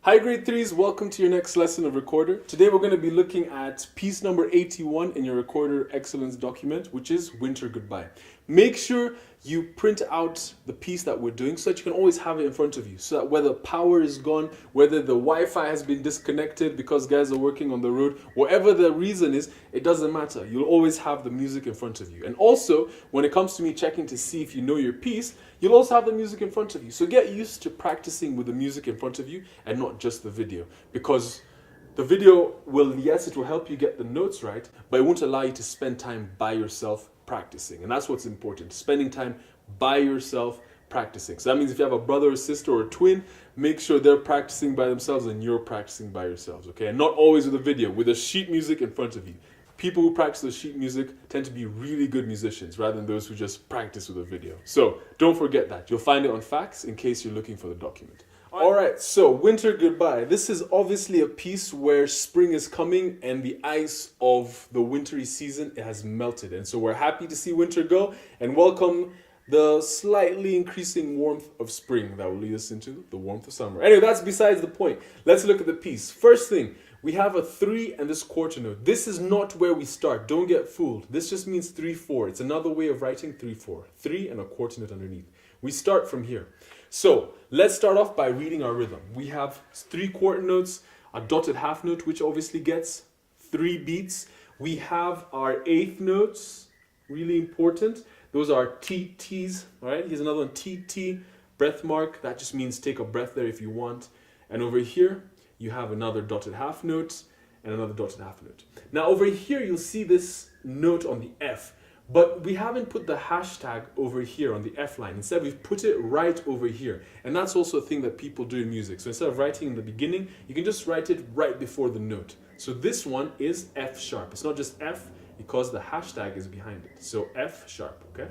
Hi grade 3s, welcome to your next lesson of Recorder. Today we're going to be looking at piece number 81 in your Recorder Excellence document, which is Winter Goodbye. Make sure you print out the piece that we're doing so that you can always have it in front of you, so that whether power is gone, whether the Wi-Fi has been disconnected because guys are working on the road, whatever the reason is, it doesn't matter. You'll always have the music in front of you. And also, when it comes to me checking to see if you know your piece, you'll also have the music in front of you. So get used to practicing with the music in front of you and not just the video, because the video will, yes, it will help you get the notes right, but it won't allow you to spend time by yourself practicing. And that's what's important, spending time by yourself practicing. So that means if you have a brother or sister or a twin, make sure they're practicing by themselves and you're practicing by yourselves, okay? And not always with a video, with the sheet music in front of you. People who practice the sheet music tend to be really good musicians rather than those who just practice with a video. So don't forget that. You'll find it on Facts in case you're looking for the document. Alright, so Winter Goodbye. This is obviously a piece where spring is coming and the ice of the wintry season has melted. And so we're happy to see winter go and welcome the slightly increasing warmth of spring that will lead us into the warmth of summer. Anyway, that's besides the point. Let's look at the piece. First thing, we have a 3 and this quarter note. This is not where we start. Don't get fooled. This just means 3/4. It's another way of writing 3/4. 3 and a quarter note underneath. We start from here. So let's start off by reading our rhythm. We have 3 quarter notes, a dotted half note, which obviously gets 3 beats. We have our 8th notes, really important. Those are TTs, all right? Here's another one, TT, breath mark. That just means take a breath there if you want. And over here, you have another dotted half note and another dotted half note. Now over here, you'll see this note on the F, but we haven't put the hashtag over here on the F line. Instead, we've put it right over here. And that's also a thing that people do in music. So instead of writing in the beginning, you can just write it right before the note. So this one is F sharp. It's not just F because the hashtag is behind it. So F sharp, okay?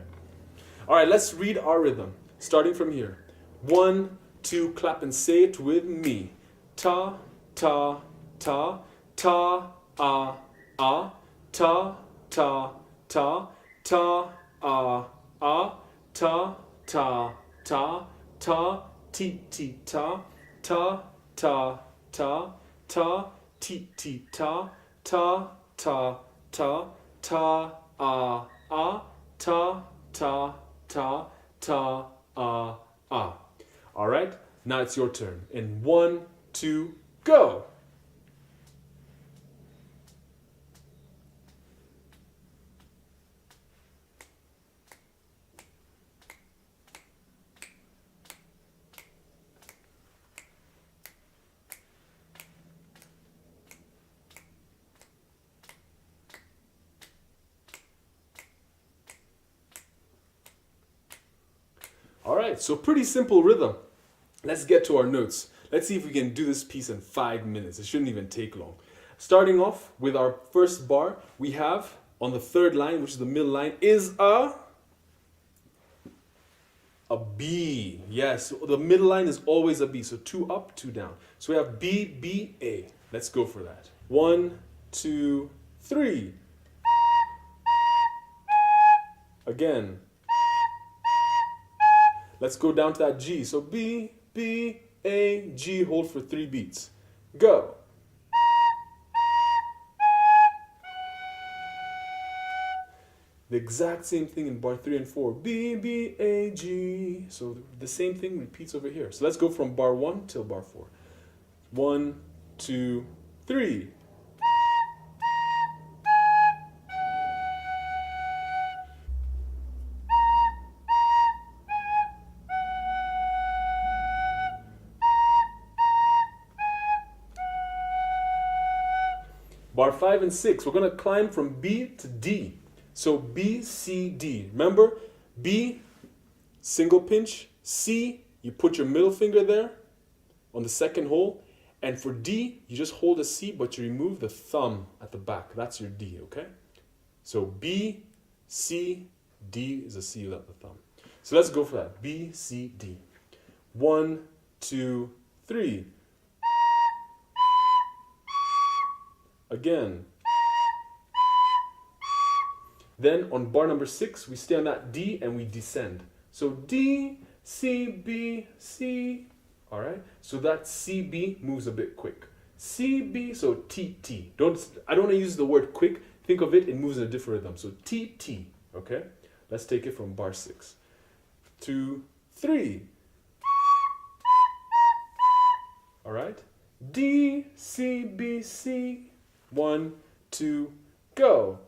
All right, let's read our rhythm, starting from here. 1, 2, clap and say it with me. Ta, ta, ta, ta, ah, ah, ta, ta, ta, ta, ah, ah, ta, ta, ta, ta, ti, ti, ta, ta, ta, ta, ta, ti, ti, ta, ta, ta, ta, ta, ah, ah, ta, ta, ta, ta, ah, ah. All right, now it's your turn. In 1, 2, go. All right, so pretty simple rhythm. Let's get to our notes. Let's see if we can do this piece in 5 minutes. It shouldn't even take long. Starting off with our first bar, we have on the 3rd line, which is the middle line, is a B. Yes, the middle line is always a B. So 2 up, 2 down. So we have B, B, A. Let's go for that. 1, 2, 3. Again. Let's go down to that G. So B, B, A, G, hold for 3 beats. Go. The exact same thing in bar 3 and 4. B, B, A, G. So the same thing repeats over here. So let's go from bar 1 till bar 4. 1, 2, 3. Bar 5 and 6, we're going to climb from B to D. So B, C, D. Remember, B, single pinch. C, you put your middle finger there on the 2nd hole. And for D, you just hold a C, but you remove the thumb at the back. That's your D, okay? So B, C, D is a C without the thumb. So let's go for that. B, C, D. 1, 2, 3. Again. Then on bar number 6, we stay on that D and we descend. So D, C, B, C, All right, so that CB moves a bit quick. CB, so TT. I don't want to use the word quick. Think of it moves in a different rhythm. So TT, okay? Let's take it from bar 6. 2, 3. All right? D, C, B, C. 1, 2, go.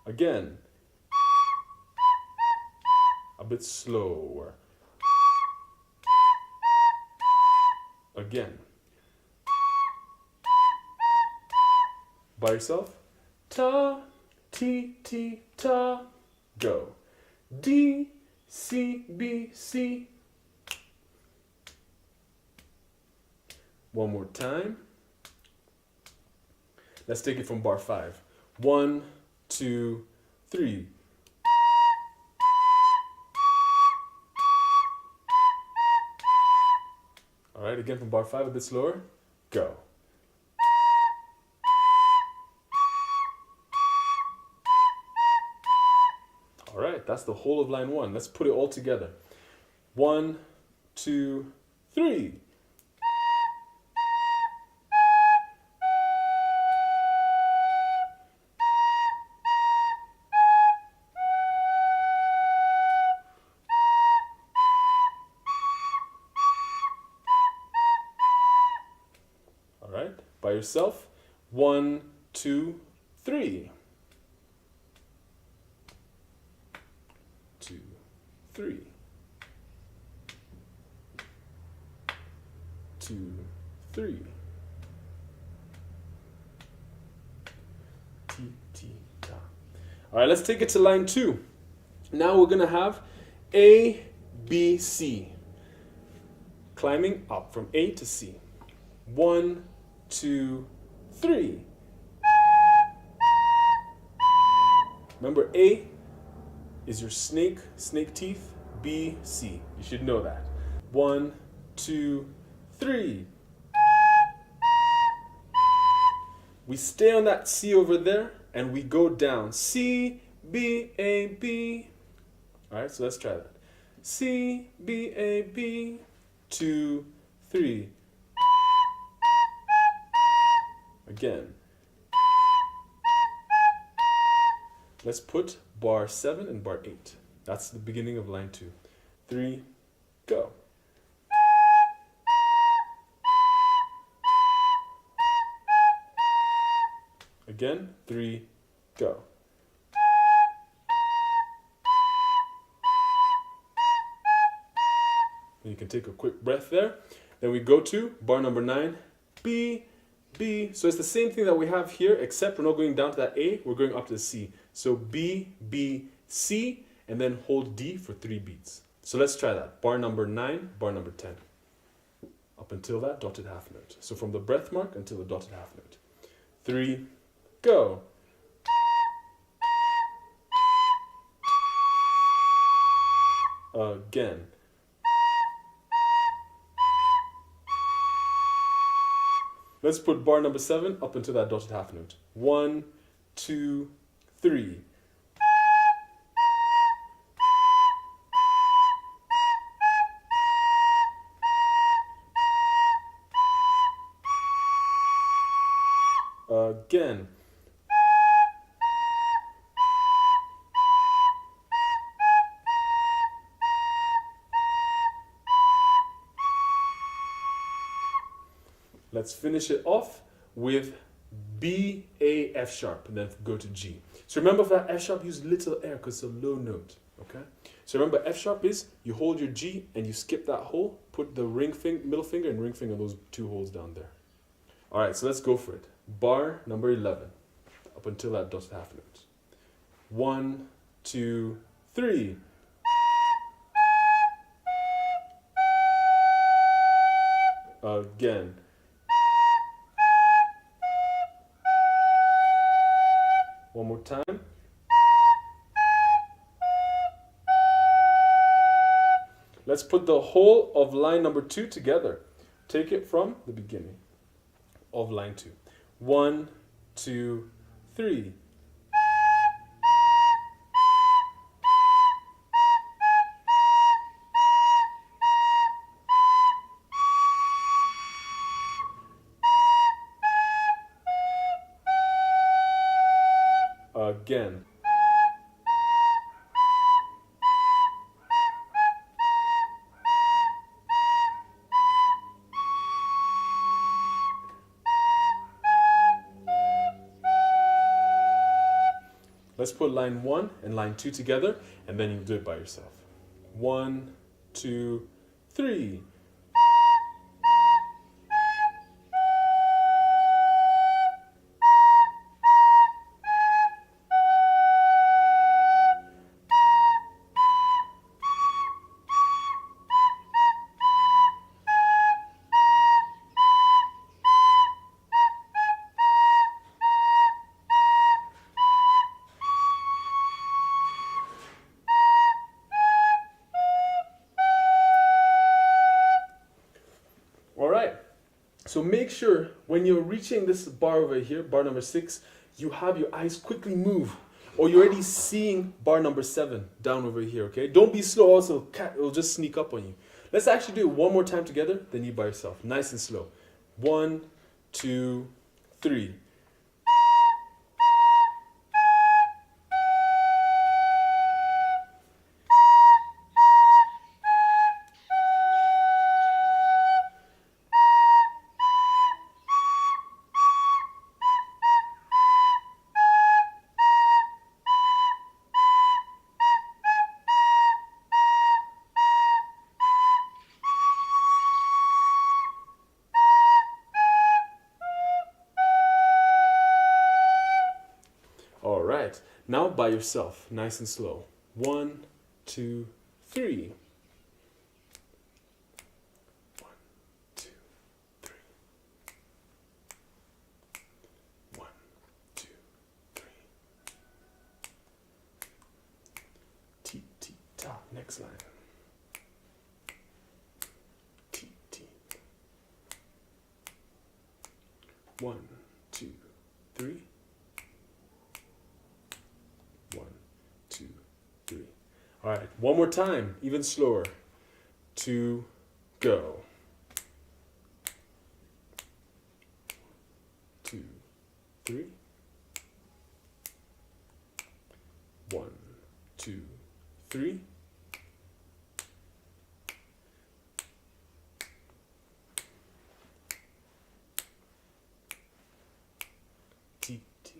Again. A bit slower. Again. By yourself. Ta, T, T, ta. Go. D, C, B, C. One more time. Let's take it from bar 5. 1, 2, 3. All right, again from bar 5, a bit slower. Go. All right, that's the whole of line 1. Let's put it all together. 1, 2, 3. All right, by yourself. 1, 2, 3. 2, 3. 2, 3. T, T, ta. All right, let's take it to line 2. Now we're going to have A, B, C. Climbing up from A to C. 1, 2, 3. Remember, A is your snake teeth. B, C. You should know that. 1, 2, 3. We stay on that C over there and we go down. C, B, A, B. All right, so let's try that. C, B, A, B. 2, 3. Again. Let's put bar 7 and bar 8. That's the beginning of line 2. 3, go. Again, 3, go. And you can take a quick breath there. Then we go to bar number 9, B, B. So it's the same thing that we have here, except we're not going down to that A, we're going up to the C. So B, B, C, and then hold D for 3 beats. So let's try that. Bar number 9, bar number 10. Up until that dotted half note. So from the breath mark until the dotted half note. 3, go. Again. Let's put bar number 7 up until that dotted half note. 1, 2, 3. Again. Let's finish it off with B, A, F sharp, and then go to G. So remember, for that F sharp, use little air because it's a low note, okay? So remember, F sharp is you hold your G and you skip that hole, put the middle finger and ring finger, those 2 holes down there. All right, so let's go for it. Bar number 11, up until that dotted half note. 1, 2, 3. Again. One more time. Let's put the whole of line number 2 together. Take it from the beginning of line 2. 1, 2, 3. again. Let's put line 1 and line 2 together, and then you do it by yourself. 1, 2, 3. So make sure when you're reaching this bar over here, bar number 6, you have your eyes quickly move, or you're already seeing bar number 7 down over here, okay? Don't be slow, also it'll just sneak up on you. Let's actually do it one more time together, then you by yourself. Nice and slow. 1, 2, 3. All right, now by yourself, nice and slow. 1, 2, 3. 1, 2, 3. 1, 2, 3. T, T, ta. Next line. T, T. 1, 2, 3. 1, 2, 3. All right, one more time, even slower. 2, go. 2, 3. 1, 2, 3. T, T.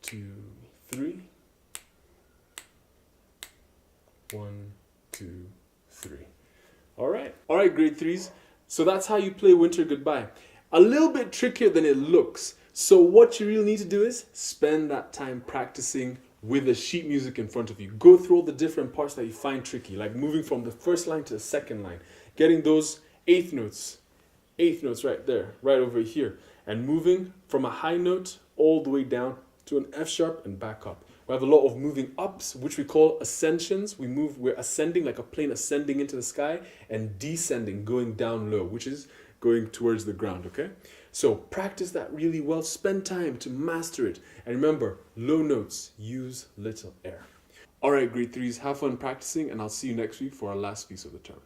2, 3. 1, 2, 3. All right, grade 3s. So that's how you play Winter Goodbye. A little bit trickier than it looks. So what you really need to do is spend that time practicing with the sheet music in front of you. Go through all the different parts that you find tricky, like moving from the first line to the second line, getting those eighth notes right there, right over here, and moving from a high note all the way down to an F sharp and back up. We have a lot of moving ups, which we call ascensions. We're ascending like a plane ascending into the sky, and descending, going down low, which is going towards the ground, okay? So practice that really well. Spend time to master it. And remember, low notes use little air. All right, grade 3s, have fun practicing, and I'll see you next week for our last piece of the term.